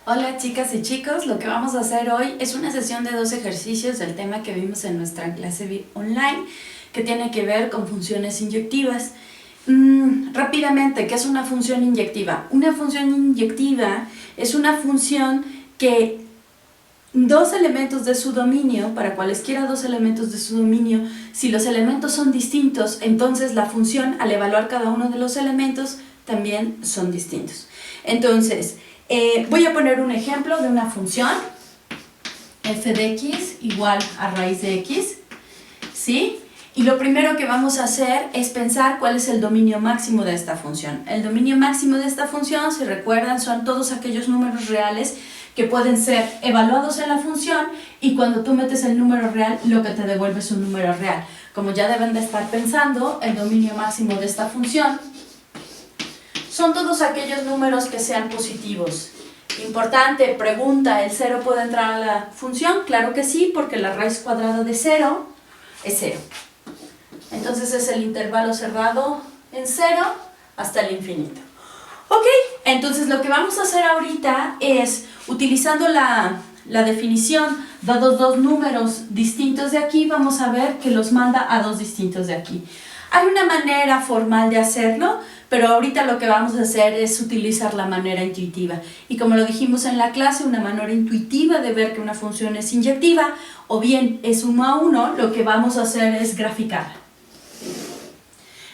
Hola chicas y chicos, lo que vamos a hacer hoy es una sesión de 2 ejercicios del tema que vimos en nuestra clase online que tiene que ver con funciones inyectivas. Rápidamente, ¿qué es una función inyectiva? Una función inyectiva es una función que dos elementos de su dominio, para cualesquiera dos elementos de su dominio, si los elementos son distintos, entonces la función al evaluar cada uno de los elementos también son distintos. Entonces, voy a poner un ejemplo de una función f de x igual a raíz de x, ¿sí? Y lo primero que vamos a hacer es pensar cuál es el dominio máximo de esta función. El dominio máximo de esta función, si recuerdan, son todos aquellos números reales que pueden ser evaluados en la función y cuando tú metes el número real, lo que te devuelve es un número real. Como ya deben de estar pensando, el dominio máximo de esta función son todos aquellos números que sean positivos. Importante, pregunta, ¿el 0 puede entrar a la función? Claro que sí, porque la raíz cuadrada de 0 es 0. Entonces es el intervalo cerrado en 0 hasta el infinito. Ok, entonces lo que vamos a hacer ahorita es, utilizando la definición, dados dos números distintos de aquí, vamos a ver que los manda a dos distintos de aquí. Hay una manera formal de hacerlo, pero ahorita lo que vamos a hacer es utilizar la manera intuitiva. Y como lo dijimos en la clase, una manera intuitiva de ver que una función es inyectiva o bien es 1 a 1, lo que vamos a hacer es graficarla.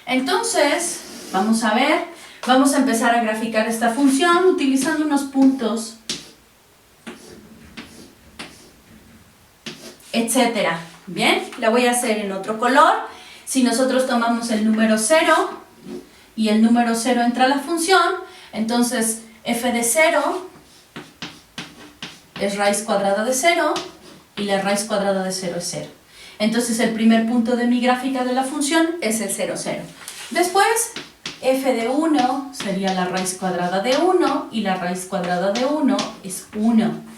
Entonces, vamos a ver, vamos a empezar a graficar esta función utilizando unos puntos, etcétera. Bien, la voy a hacer en otro color. Si nosotros tomamos el número 0 y el número 0 entra a la función, entonces f de 0 es raíz cuadrada de 0 y la raíz cuadrada de 0 es 0. Entonces el primer punto de mi gráfica de la función es el 0, 0. Después, f de 1 sería la raíz cuadrada de 1 y la raíz cuadrada de 1 es 1.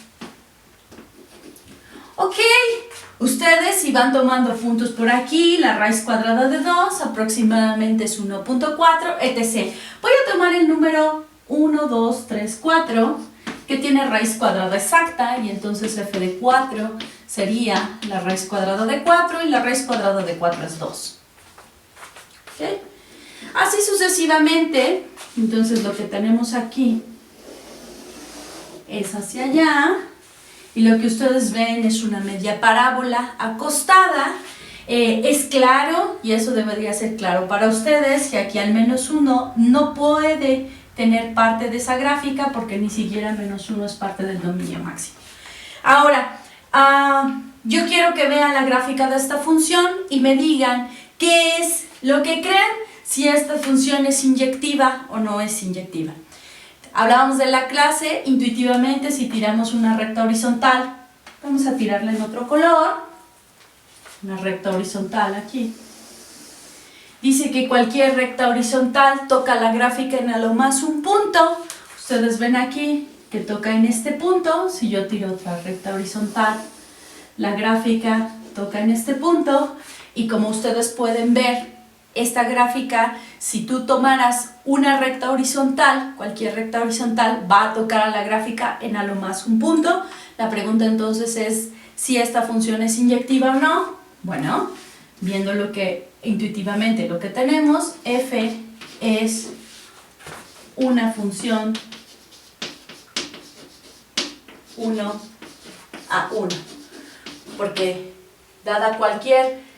Ok, ustedes si van tomando puntos por aquí, la raíz cuadrada de 2 aproximadamente es 1.4, etc. Voy a tomar el número 1, 2, 3, 4, que tiene raíz cuadrada exacta, y entonces f de 4 sería la raíz cuadrada de 4, y la raíz cuadrada de 4 es 2. ¿Okay? Así sucesivamente, entonces lo que tenemos aquí es hacia allá, y lo que ustedes ven es una media parábola acostada. Es claro, y eso debería ser claro para ustedes, que aquí al menos 1 no puede tener parte de esa gráfica porque ni siquiera menos 1 es parte del dominio máximo. Ahora, yo quiero que vean la gráfica de esta función y me digan qué es lo que creen, si esta función es inyectiva o no es inyectiva. Hablábamos de la clase, intuitivamente si tiramos una recta horizontal, vamos a tirarla en otro color, una recta horizontal aquí. Dice que cualquier recta horizontal toca la gráfica en a lo más un punto. Ustedes ven aquí que toca en este punto. Si yo tiro otra recta horizontal, la gráfica toca en este punto. Y como ustedes pueden ver, esta gráfica, si tú tomaras una recta horizontal, cualquier recta horizontal va a tocar a la gráfica en a lo más un punto. La pregunta entonces es si esta función es inyectiva o no. Bueno, viendo lo que intuitivamente lo que tenemos, f es una función 1 a 1, porque dada cualquier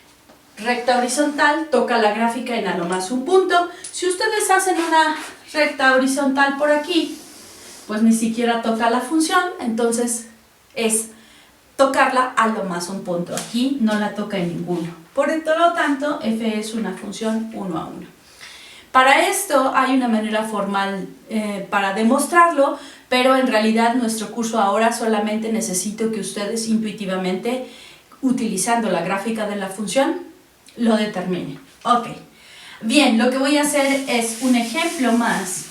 recta horizontal toca la gráfica en a lo más un punto. Si ustedes hacen una recta horizontal por aquí, pues ni siquiera toca la función, entonces es tocarla a lo más un punto. Aquí no la toca en ninguno. Por lo tanto, f es una función 1 a 1. Para esto hay una manera formal para demostrarlo, pero en realidad nuestro curso ahora solamente necesito que ustedes intuitivamente, utilizando la gráfica de la función, lo determinen. Ok. Bien, lo que voy a hacer es un ejemplo más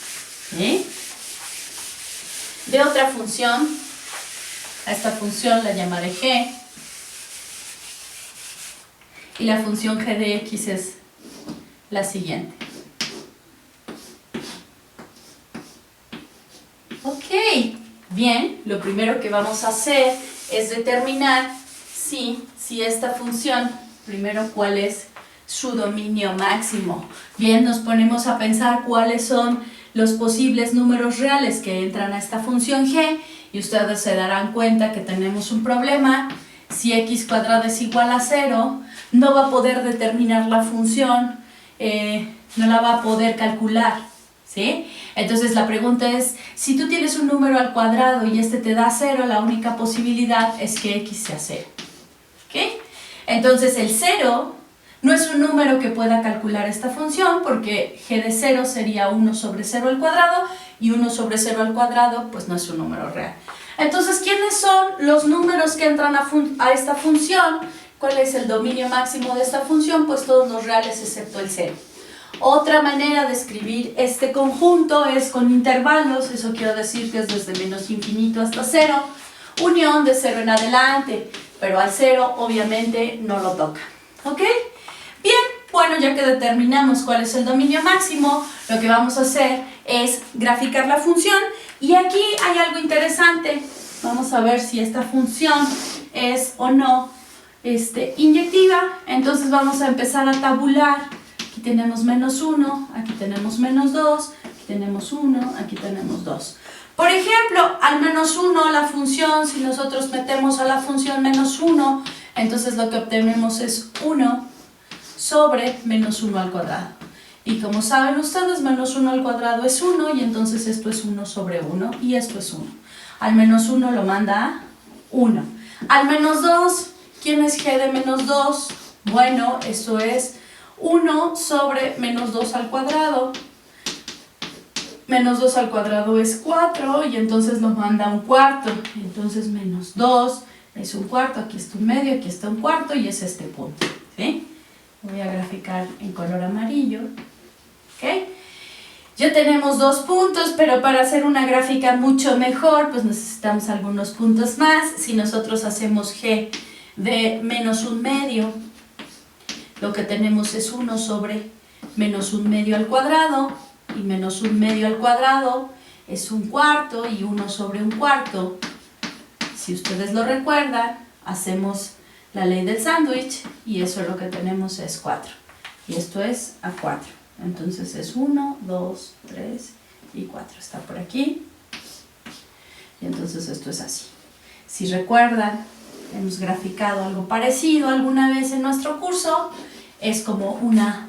de otra función. A esta función la llamaré g. Y la función g de x es la siguiente. Ok, Bien, lo primero que vamos a hacer es determinar si esta función, primero cuál es su dominio máximo. Bien, nos ponemos a pensar cuáles son los posibles números reales que entran a esta función g y ustedes se darán cuenta que tenemos un problema. Si x cuadrado es igual a 0, no va a poder determinar la función, no la va a poder calcular, ¿sí? Entonces la pregunta es, si tú tienes un número al cuadrado y este te da 0, la única posibilidad es que x sea 0. ¿Ok? Entonces el 0 no es un número que pueda calcular esta función porque g de 0 sería 1 sobre 0 al cuadrado y 1 sobre 0 al cuadrado pues no es un número real. Entonces, ¿quiénes son los números que entran a esta función? ¿Cuál es el dominio máximo de esta función? Pues todos los reales excepto el 0. Otra manera de escribir este conjunto es con intervalos, eso quiero decir que es desde menos infinito hasta 0, unión de 0 en adelante, pero al 0 obviamente no lo toca. ¿Ok? Bien, bueno, ya que determinamos cuál es el dominio máximo, lo que vamos a hacer es graficar la función y aquí hay algo interesante. Vamos a ver si esta función es o no inyectiva. Entonces vamos a empezar a tabular. Aquí tenemos menos 1, aquí tenemos menos 2, aquí tenemos 1, aquí tenemos 2. Por ejemplo, al menos 1 la función, si nosotros metemos a la función menos 1, entonces lo que obtenemos es 1 sobre menos 1 al cuadrado. Y como saben ustedes, menos 1 al cuadrado es 1 y entonces esto es 1 sobre 1 y esto es 1. Al menos 1 lo manda a 1. Al menos 2, ¿quién es g de menos 2? Bueno, eso es 1 sobre menos 2 al cuadrado. Menos 2 al cuadrado es 4 y entonces lo manda a un cuarto. Entonces menos 2 es un cuarto, aquí está un medio, aquí está un cuarto y es este punto. ¿Sí? Voy a graficar en color amarillo. ¿Ok? Ya tenemos 2 puntos, pero para hacer una gráfica mucho mejor, pues necesitamos algunos puntos más. Si nosotros hacemos g de menos 1 medio, lo que tenemos es 1 sobre menos 1 medio al cuadrado, y menos 1 medio al cuadrado es un cuarto, y 1 sobre un cuarto. Si ustedes lo recuerdan, hacemos la ley del sándwich, y eso lo que tenemos es 4. Y esto es a 4. Entonces es 1, 2, 3 y 4. Está por aquí. Y entonces esto es así. Si recuerdan, hemos graficado algo parecido alguna vez en nuestro curso. Es como una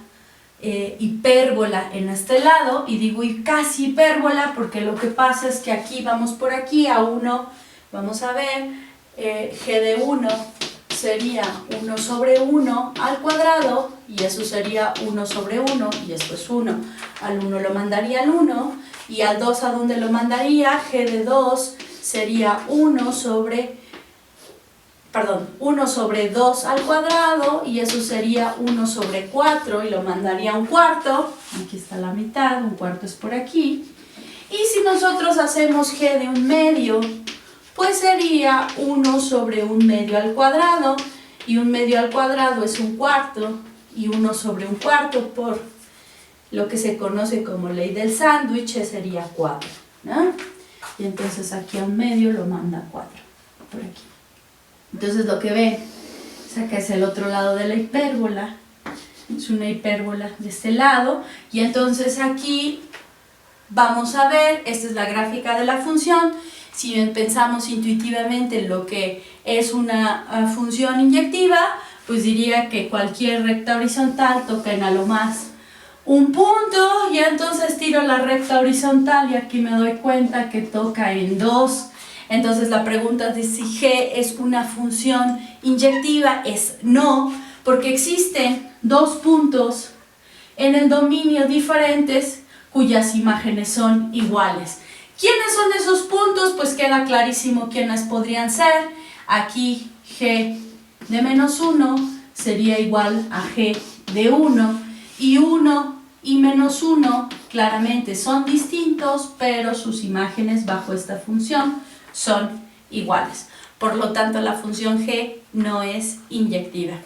hipérbola en este lado. Y digo casi hipérbola porque lo que pasa es que aquí vamos por aquí a 1. Vamos a ver, g de 1 sería 1 sobre 1 al cuadrado, y eso sería 1 sobre 1, y esto es 1. Al 1 lo mandaría al 1, y al 2 ¿a dónde lo mandaría? G de 2 sería 1 sobre 2 al cuadrado, y eso sería 1 sobre 4, y lo mandaría a un cuarto. Aquí está la mitad, un cuarto es por aquí. Y si nosotros hacemos g de 1 medio, pues sería 1 sobre 1 medio al cuadrado, y 1 medio al cuadrado es un cuarto, y 1 sobre un cuarto por lo que se conoce como ley del sándwich sería 4, ¿no? Y entonces aquí a 1 medio lo manda a 4, por aquí. Entonces lo que ven es acá es el otro lado de la hipérbola, es una hipérbola de este lado, y entonces aquí vamos a ver, esta es la gráfica de la función. Si pensamos intuitivamente en lo que es una función inyectiva, pues diría que cualquier recta horizontal toca en a lo más un punto, y entonces tiro la recta horizontal y aquí me doy cuenta que toca en 2. Entonces la pregunta de si g es una función inyectiva es no, porque existen 2 puntos en el dominio diferentes cuyas imágenes son iguales. ¿Quiénes son esos puntos? Pues queda clarísimo quiénes podrían ser. Aquí g de menos 1 sería igual a g de 1, y 1 y menos 1 claramente son distintos, pero sus imágenes bajo esta función son iguales. Por lo tanto, la función g no es inyectiva.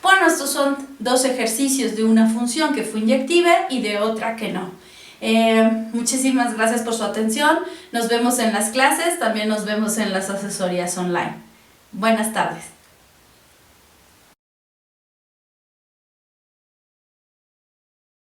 Bueno, estos son 2 ejercicios de una función que fue inyectiva y de otra que no. Muchísimas gracias por su atención. Nos vemos en las clases, también nos vemos en las asesorías online. Buenas tardes.